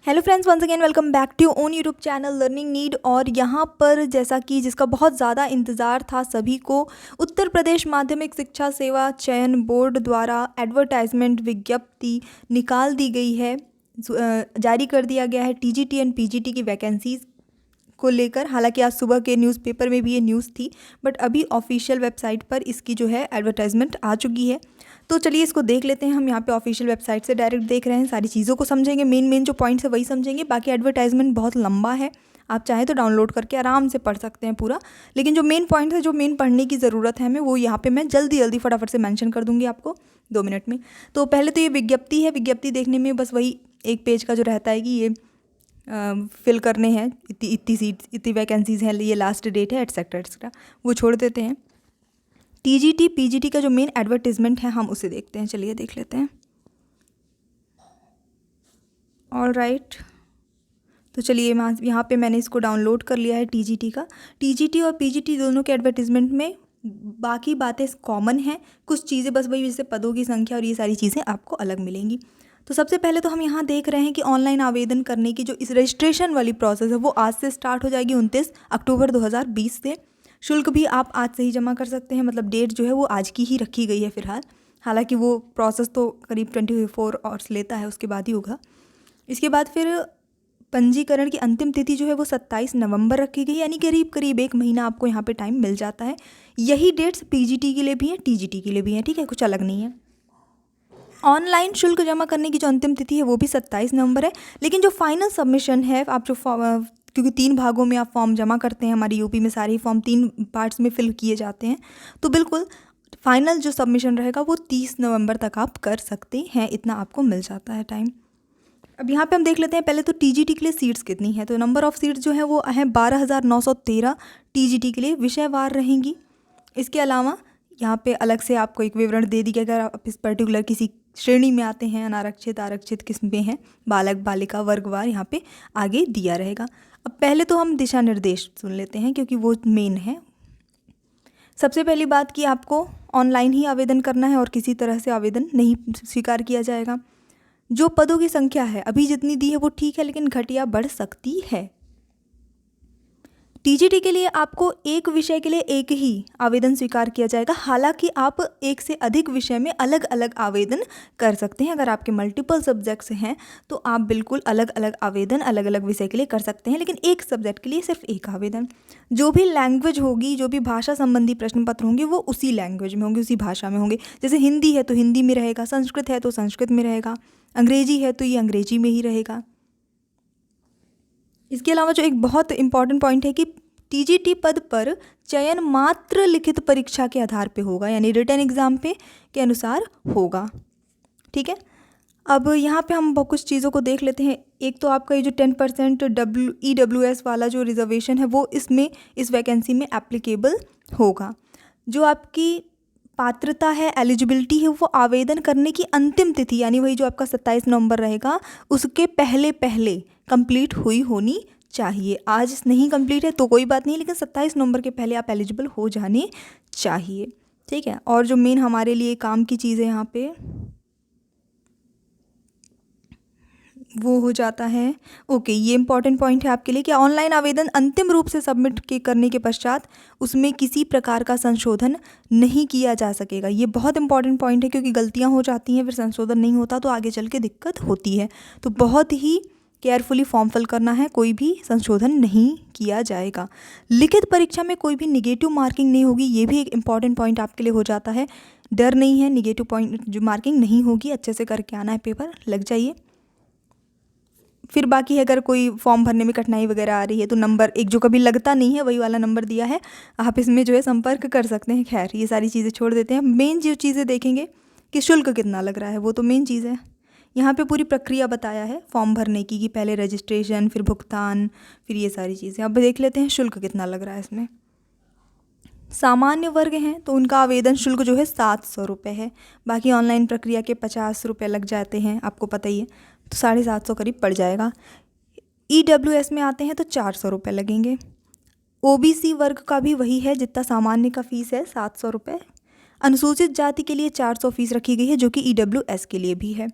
Hello friends, once again welcome back to own YouTube channel learning need. और यहाँ पर जैसा कि जिसका बहुत ज़्यादा इंतज़ार था सभी को, उत्तर प्रदेश माध्यमिक शिक्षा सेवा चयन बोर्ड द्वारा एडवर्टाइजमेंट विज्ञप्ति निकाल दी गई है। जारी कर दिया गया है टीजीटी एंड पीजीटी की वैकेंसीज़ को लेकर। हालांकि आज सुबह के न्यूज़पेपर में भी ये न्यूज़ थी, बट अभी ऑफिशियल वेबसाइट पर इसकी जो है एडवर्टाइजमेंट आ चुकी है। तो चलिए इसको देख लेते हैं। हम यहाँ पे ऑफिशियल वेबसाइट से डायरेक्ट देख रहे हैं, सारी चीज़ों को समझेंगे, मेन जो पॉइंट्स है वही समझेंगे। बाकी एडवर्टाइजमेंट बहुत लंबा है, आप चाहें तो डाउनलोड करके आराम से पढ़ सकते हैं पूरा। लेकिन जो मेन पॉइंट है, जो मेन पढ़ने की ज़रूरत है हमें, वो यहाँ पे मैं जल्दी फटाफट से मेंशन कर दूंगी आपको 2 मिनट में। तो पहले तो ये विज्ञप्ति है। विज्ञप्ति देखने में बस वही एक पेज का जो रहता है कि ये फिल करने हैं, इतनी सीट्स, इतनी वैकेंसीज़ हैं, ये लास्ट डेट है, एट्सेट्रा एट्सेट्रा, वो छोड़ देते हैं। टीजीटी पीजीटी का जो मेन एडवर्टीजमेंट है हम उसे देखते हैं। चलिए देख लेते हैं। ऑल राइट, तो चलिए यहाँ पे मैंने इसको डाउनलोड कर लिया है टीजीटी का। टीजीटी और पीजीटी दोनों के एडवर्टीजमेंट में बाकी बातें कॉमन हैं, कुछ चीज़ें बस वही, जैसे पदों की संख्या और ये सारी चीज़ें आपको अलग मिलेंगी। तो सबसे पहले तो हम यहाँ देख रहे हैं कि ऑनलाइन आवेदन करने की जो इस रजिस्ट्रेशन वाली प्रोसेस है वो आज से स्टार्ट हो जाएगी, 29 अक्टूबर 2020 से। शुल्क भी आप आज से ही जमा कर सकते हैं, मतलब डेट जो है वो आज की ही रखी गई है फ़िलहाल। हालांकि वो प्रोसेस तो करीब 24 आवर्स लेता है, उसके बाद ही होगा। इसके बाद फिर पंजीकरण की अंतिम तिथि जो है वो 27 नवंबर रखी गई, यानी करीब 1 महीना आपको यहाँ पे टाइम मिल जाता है। यही डेट्स पीजीटी के लिए भी हैं, टीजीटी के लिए भी हैं, ठीक है, कुछ अलग नहीं है। ऑनलाइन शुल्क जमा करने की जो अंतिम तिथि है वो भी 27 नवंबर है। लेकिन जो फाइनल सबमिशन है, आप जो क्योंकि 3 भागों में आप फॉर्म जमा करते हैं, हमारी यूपी में सारे फॉर्म 3 पार्ट्स में फिल किए जाते हैं, तो बिल्कुल फाइनल जो सबमिशन रहेगा वो 30 नवंबर तक आप कर सकते हैं। इतना आपको मिल जाता है टाइम। अब यहाँ पे हम देख लेते हैं पहले तो टीजीटी के लिए सीट्स कितनी है। तो नंबर ऑफ़ सीट्स जो है वो है 12,913 टीजीटी के लिए, विषयवार रहेंगी। इसके अलावा यहाँ पे अलग से आपको एक विवरण दे दी गया, अगर आप इस पर्टिकुलर किसी श्रेणी में आते हैं, अनारक्षित आरक्षित किस में हैं, बालक बालिका वर्गवार यहाँ पे आगे दिया रहेगा। अब पहले तो हम दिशा निर्देश सुन लेते हैं, क्योंकि वो मेन है। सबसे पहली बात कि आपको ऑनलाइन ही आवेदन करना है और किसी तरह से आवेदन नहीं स्वीकार किया जाएगा। जो पदों की संख्या है अभी जितनी दी है वो ठीक है, लेकिन घट या बढ़ सकती है। टीजीटी के लिए आपको एक विषय के लिए एक ही आवेदन स्वीकार किया जाएगा। हालांकि आप एक से अधिक विषय में अलग अलग आवेदन कर सकते हैं। अगर आपके मल्टीपल सब्जेक्ट्स हैं तो आप बिल्कुल अलग अलग आवेदन अलग अलग विषय के लिए कर सकते हैं, लेकिन एक सब्जेक्ट के लिए सिर्फ एक आवेदन। जो भी लैंग्वेज होगी, जो भी भाषा संबंधी प्रश्न पत्र होंगे वो उसी लैंग्वेज में होंगे, उसी भाषा में होंगे। जैसे हिंदी है तो हिंदी में रहेगा, संस्कृत है तो संस्कृत में रहेगा, अंग्रेजी है तो ये अंग्रेजी में ही रहेगा। इसके अलावा जो एक बहुत इंपॉर्टेंट पॉइंट है कि टीजीटी पद पर चयन मात्र लिखित परीक्षा के आधार पे होगा, यानी रिटन एग्ज़ाम पे के अनुसार होगा, ठीक है। अब यहाँ पे हम बहुत कुछ चीज़ों को देख लेते हैं। एक तो आपका ये जो 10% EWS वाला जो रिजर्वेशन है वो इसमें इस वैकेंसी में एप्लीकेबल होगा। जो आपकी पात्रता है, एलिजिबिलिटी है, वो आवेदन करने की अंतिम तिथि, यानी वही जो आपका 27 नवंबर रहेगा, उसके पहले कंप्लीट हुई होनी चाहिए। आज नहीं कंप्लीट है तो कोई बात नहीं, लेकिन 27 नवंबर के पहले आप एलिजिबल हो जाने चाहिए, ठीक है। और जो मेन हमारे लिए काम की चीज़ है यहाँ पे वो हो जाता है, ओके, ये इंपॉर्टेंट पॉइंट है आपके लिए कि ऑनलाइन आवेदन अंतिम रूप से सबमिट करने के पश्चात उसमें किसी प्रकार का संशोधन नहीं किया जा सकेगा। ये बहुत इंपॉर्टेंट पॉइंट है, क्योंकि गलतियां हो जाती हैं, फिर संशोधन नहीं होता तो आगे चल के दिक्कत होती है। तो बहुत ही केयरफुली फॉर्म फिल करना है, कोई भी संशोधन नहीं किया जाएगा। लिखित परीक्षा में कोई भी निगेटिव मार्किंग नहीं होगी, ये भी एक इंपॉर्टेंट पॉइंट आपके लिए हो जाता है। डर नहीं है, निगेटिव पॉइंट जो मार्किंग नहीं होगी, अच्छे से करके आना है, पेपर लग जाइए। फिर बाकी है, अगर कोई फॉर्म भरने में कठिनाई वगैरह आ रही है तो नंबर एक जो कभी लगता नहीं है वही वाला नंबर दिया है, आप इसमें जो है संपर्क कर सकते हैं। खैर ये सारी चीज़ें छोड़ देते हैं, मेन जो चीज़ें देखेंगे कि शुल्क कितना लग रहा है, वो तो मेन चीज़ है। यहाँ पे पूरी प्रक्रिया बताया है फॉर्म भरने की, कि पहले रजिस्ट्रेशन, फिर भुगतान, फिर ये सारी चीज़ें। अब देख लेते हैं शुल्क कितना लग रहा है इसमें। सामान्य वर्ग हैं तो उनका आवेदन शुल्क जो है 700 रुपये है। बाकी ऑनलाइन प्रक्रिया के 50 रुपये लग जाते हैं, आपको पता ही है, तो 750 करीब पड़ जाएगा। EWS में आते हैं तो 400 रुपये लगेंगे। OBC वर्ग का भी वही है जितना सामान्य का फ़ीस है, 700 रुपये। अनुसूचित जाति के लिए 400 फीस रखी गई है, जो कि EWS के लिए भी है।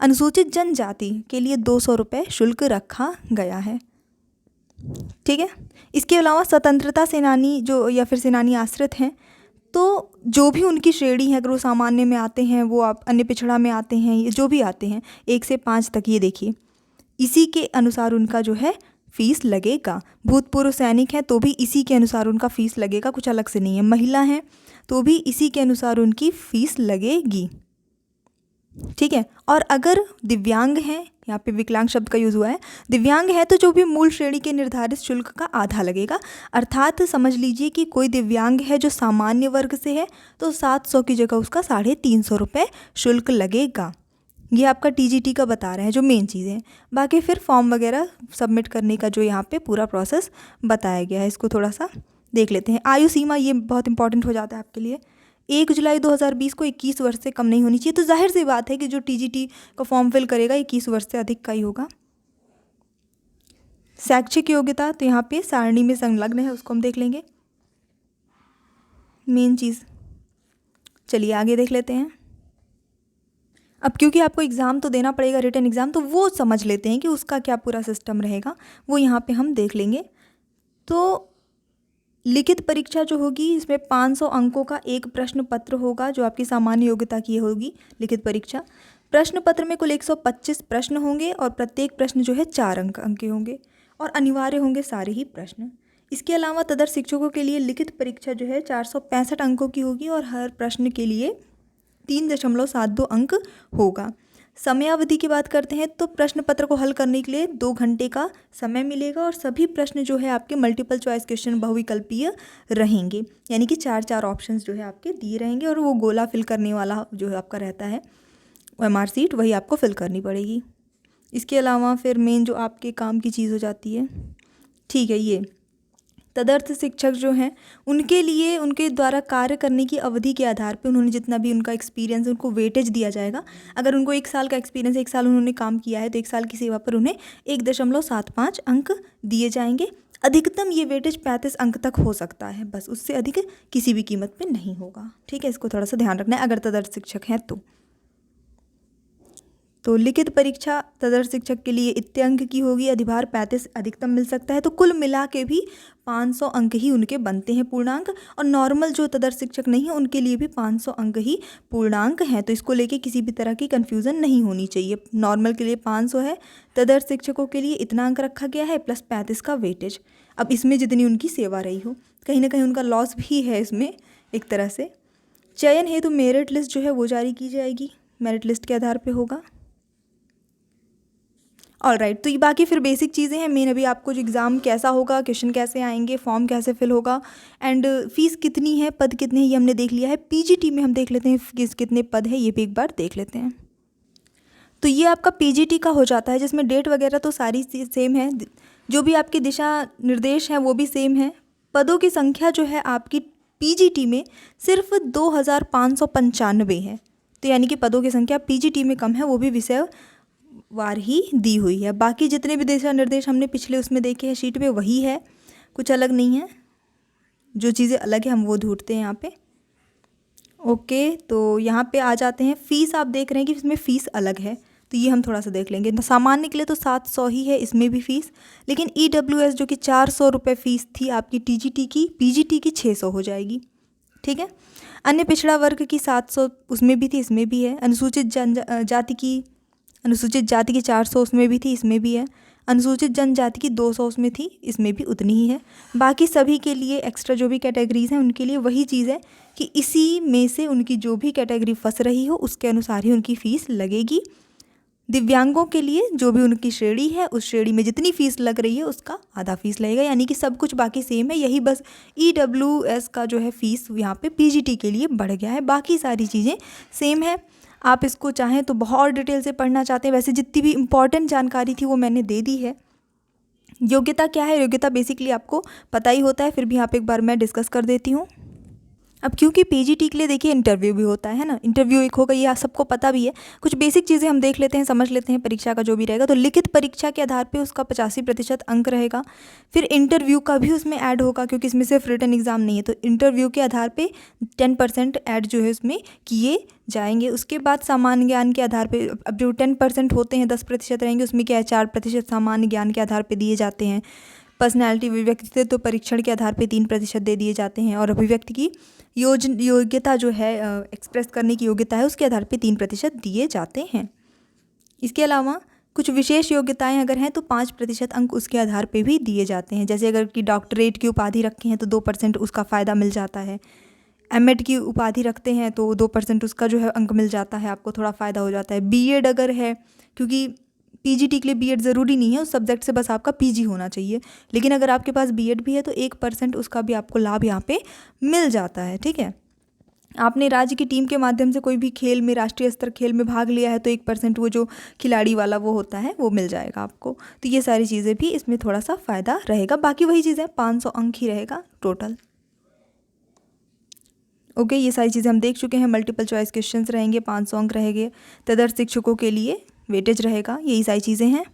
अनुसूचित जनजाति के लिए 200 रुपये शुल्क रखा गया है। ठीक है। इसके अलावा स्वतंत्रता सेनानी जो या फिर सेनानी आश्रित हैं, तो जो भी उनकी श्रेणी है, अगर वो सामान्य में आते हैं, वो आप अन्य पिछड़ा में आते हैं, ये जो भी आते हैं 1 से 5 तक, ये देखिए इसी के अनुसार उनका जो है फीस लगेगा। भूतपूर्व सैनिक हैं तो भी इसी के अनुसार उनका फीस लगेगा, कुछ अलग से नहीं है। महिला हैं तो भी इसी के अनुसार उनकी फीस लगेगी। ठीक है। और अगर दिव्यांग हैं, यहाँ पे विकलांग शब्द का यूज़ हुआ है, दिव्यांग है तो जो भी मूल श्रेणी के निर्धारित शुल्क का आधा लगेगा। अर्थात समझ लीजिए कि कोई दिव्यांग है जो सामान्य वर्ग से है तो 700 की जगह उसका 350 रुपये शुल्क लगेगा। ये आपका टीजीटी का बता रहे हैं जो मेन चीज़ें हैं। बाकी फिर फॉर्म वगैरह सबमिट करने का जो यहाँ पे पूरा प्रोसेस बताया गया है, इसको थोड़ा सा देख लेते हैं। आयु सीमा, ये बहुत इंपॉर्टेंट हो जाता है आपके लिए। 1 जुलाई 2020 को 21 वर्ष से कम नहीं होनी चाहिए। तो जाहिर सी बात है कि जो टीजीटी का फॉर्म फिल करेगा 21 वर्ष से अधिक का ही होगा। शैक्षिक योग्यता, तो यहाँ पे सारणी में संलग्न है, उसको हम देख लेंगे, मेन चीज़। चलिए आगे देख लेते हैं। अब क्योंकि आपको एग्ज़ाम तो देना पड़ेगा, रिटन एग्ज़ाम, तो वो समझ लेते हैं कि उसका क्या पूरा सिस्टम रहेगा, वो यहाँ पे हम देख लेंगे। तो लिखित परीक्षा जो होगी, इसमें 500 अंकों का एक प्रश्न पत्र होगा जो आपकी सामान्य योग्यता की होगी लिखित परीक्षा। प्रश्न पत्र में कुल 125 प्रश्न होंगे और प्रत्येक प्रश्न जो है 4 अंक के होंगे और अनिवार्य होंगे सारे ही प्रश्न। इसके अलावा तदर्थ शिक्षकों के लिए लिखित परीक्षा जो है 465 अंकों की होगी और हर प्रश्न के लिए 3.72 अंक होगा। समयावधि की बात करते हैं तो प्रश्न पत्र को हल करने के लिए 2 घंटे का समय मिलेगा और सभी प्रश्न जो है आपके मल्टीपल चॉइस क्वेश्चन बहुविकल्पीय रहेंगे, यानी कि 4 ऑप्शंस जो है आपके दिए रहेंगे और वो गोला फिल करने वाला जो है आपका रहता है MR सीट, वही आपको फिल करनी पड़ेगी। इसके अलावा फिर मेन जो आपके काम की चीज़ हो जाती है, ठीक है, ये तदर्थ शिक्षक जो हैं उनके लिए उनके द्वारा कार्य करने की अवधि के आधार पे उन्होंने जितना भी उनका एक्सपीरियंस, उनको वेटेज दिया जाएगा। अगर उनको 1 साल का एक्सपीरियंस, 1 साल उन्होंने काम किया है तो 1 साल की सेवा पर उन्हें 1.75 अंक दिए जाएंगे। अधिकतम ये वेटेज 35 अंक तक हो सकता है, बस उससे अधिक किसी भी कीमत पे नहीं होगा। ठीक है, इसको थोड़ा सा ध्यान रखना है अगर तदर्थ शिक्षक हैं तो लिखित परीक्षा तदर्थ शिक्षक के लिए इतने अंक की होगी, अधिभार 35 अधिकतम मिल सकता है, तो कुल मिला के भी 500 अंक ही उनके बनते हैं पूर्णांक। और नॉर्मल जो तदर्थ शिक्षक नहीं है उनके लिए भी 500 अंक ही पूर्णांक हैं, तो इसको लेके किसी भी तरह की कन्फ्यूज़न नहीं होनी चाहिए। नॉर्मल के लिए 500 है, तदर्थ शिक्षकों के लिए इतना अंक रखा गया है प्लस 35 का वेटेज। अब इसमें जितनी उनकी सेवा रही हो, कहीं ना कहीं उनका लॉस भी है इसमें एक तरह से। चयन हेतु मेरिट लिस्ट जो है वो जारी की जाएगी, मेरिट लिस्ट के आधार पर होगा। ऑल राइट, तो ये बाकी फिर बेसिक चीज़ें हैं। मेन अभी आपको जो एग्ज़ाम कैसा होगा, क्वेश्चन कैसे आएंगे, फॉर्म कैसे फिल होगा एंड फीस कितनी है, पद कितने हैं, ये हमने देख लिया है। पीजीटी में हम देख लेते हैं कितने पद है, ये भी एक बार देख लेते हैं। तो ये आपका पीजीटी का हो जाता है, जिसमें डेट वगैरह तो सारी सेम है, जो भी आपके दिशा निर्देश हैं वो भी सेम है। पदों की संख्या जो है आपकी पीजीटी में सिर्फ 2595 है, तो यानी कि पदों की संख्या पीजीटी में कम है, वो भी विषय वार ही दी हुई है। बाकी जितने भी दिशा निर्देश हमने पिछले उसमें देखे हैं शीट पे, वही है, कुछ अलग नहीं है। जो चीज़ें अलग है हम वो ढूंढते हैं यहाँ पे। ओके, तो यहाँ पे आ जाते हैं। फ़ीस आप देख रहे हैं कि इसमें फ़ीस अलग है, तो ये हम थोड़ा सा देख लेंगे। सामान्य के लिए तो 700 ही है इसमें भी फ़ीस, लेकिन EWS जो कि 400 रुपये फ़ीस थी आपकी TGT की, PGT की 600 हो जाएगी। ठीक है। अन्य पिछड़ा वर्ग की 700 उसमें भी थी, इसमें भी है। अनुसूचित जाति की 400 उसमें भी थी, इसमें भी है। अनुसूचित जनजाति की 200 उसमें थी, इसमें भी उतनी ही है। बाकी सभी के लिए एक्स्ट्रा जो भी कैटेगरीज़ हैं उनके लिए वही चीज़ है कि इसी में से उनकी जो भी कैटेगरी फंस रही हो उसके अनुसार ही उनकी फ़ीस लगेगी। दिव्यांगों के लिए जो भी उनकी श्रेणी है उस श्रेणी में जितनी फ़ीस लग रही है उसका आधा फीस लगेगा, यानी कि सब कुछ बाकी सेम है। यही बस EWS का जो है फ़ीस यहाँ पे PGT के लिए बढ़ गया है, बाकी सारी चीज़ें सेम है। आप इसको चाहें तो बहुत डिटेल से पढ़ना चाहते हैं, वैसे जितनी भी इम्पॉर्टेंट जानकारी थी वो मैंने दे दी है। योग्यता क्या है, योग्यता बेसिकली आपको पता ही होता है, फिर भी यहाँ पे एक बार मैं डिस्कस कर देती हूँ। अब क्योंकि पीजीटी के लिए देखिए इंटरव्यू भी होता है ना, इंटरव्यू एक होगा, ये सबको पता भी है। कुछ बेसिक चीज़ें हम देख लेते हैं, समझ लेते हैं परीक्षा का जो भी रहेगा। तो लिखित परीक्षा के आधार पे उसका 85% अंक रहेगा। फिर इंटरव्यू का भी उसमें ऐड होगा, क्योंकि इसमें सिर्फ रिटन एग्ज़ाम नहीं है, तो इंटरव्यू के आधार पे 10% ऐड जो है उसमें किए जाएंगे। उसके बाद सामान्य ज्ञान के आधार पे, अब जो 10% होते हैं 10% रहेंगे, उसमें क्या है 4% सामान्य ज्ञान के आधार पे दिए जाते हैं। पर्सनैलिटी व्यक्तित्व परीक्षण के आधार पे 3% दे दिए जाते हैं। और अभिव्यक्ति की योग्यता जो है, एक्सप्रेस करने की योग्यता है, उसके आधार पे 3% दिए जाते हैं। इसके अलावा कुछ विशेष योग्यताएं अगर हैं तो 5% अंक उसके आधार पे भी दिए जाते हैं। जैसे अगर कि डॉक्टरेट की उपाधि रखे हैं तो 2% उसका फ़ायदा मिल जाता है। एमएड की उपाधि रखते हैं तो 2% उसका जो है अंक मिल जाता है, आपको थोड़ा फ़ायदा हो जाता है। बीएड अगर है, क्योंकि पीजीटी के लिए बीएड ज़रूरी नहीं है, उस सब्जेक्ट से बस आपका पीजी होना चाहिए, लेकिन अगर आपके पास बीएड भी है तो 1% उसका भी आपको लाभ यहाँ पे मिल जाता है। ठीक है, आपने राज्य की टीम के माध्यम से कोई भी खेल में, राष्ट्रीय स्तर खेल में भाग लिया है तो 1% वो जो खिलाड़ी वाला वो होता है वो मिल जाएगा आपको। तो ये सारी चीज़ें भी इसमें थोड़ा सा फ़ायदा रहेगा। बाकी वही चीज़ें 500 अंक ही रहेगा टोटल। ओके, ये सारी चीज़ें हम देख चुके हैं। मल्टीपल चॉइस क्वेश्चंस रहेंगे, 500 अंक रहेंगे। तदर्थ शिक्षकों के लिए वेटेज रहेगा, यही सारी चीज़ें हैं।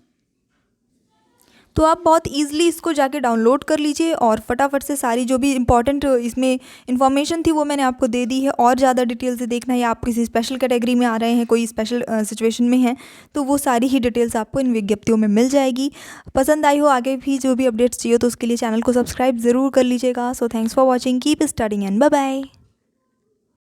तो आप बहुत ईजिली इसको जाके डाउनलोड कर लीजिए और फटाफट से सारी जो भी इंपॉर्टेंट इसमें इन्फॉर्मेशन थी वो मैंने आपको दे दी है। और ज़्यादा डिटेल से देखना है या आप किसी स्पेशल कैटेगरी में आ रहे हैं, कोई स्पेशल सिचुएशन में हैं, तो वो सारी ही डिटेल्स आपको इन विज्ञप्तियों में मिल जाएगी। पसंद आई हो, आगे भी जो भी अपडेट्स चाहिए तो उसके लिए चैनल को सब्सक्राइब ज़रूर कर लीजिएगा। So thanks for watching, keep studying and bye bye.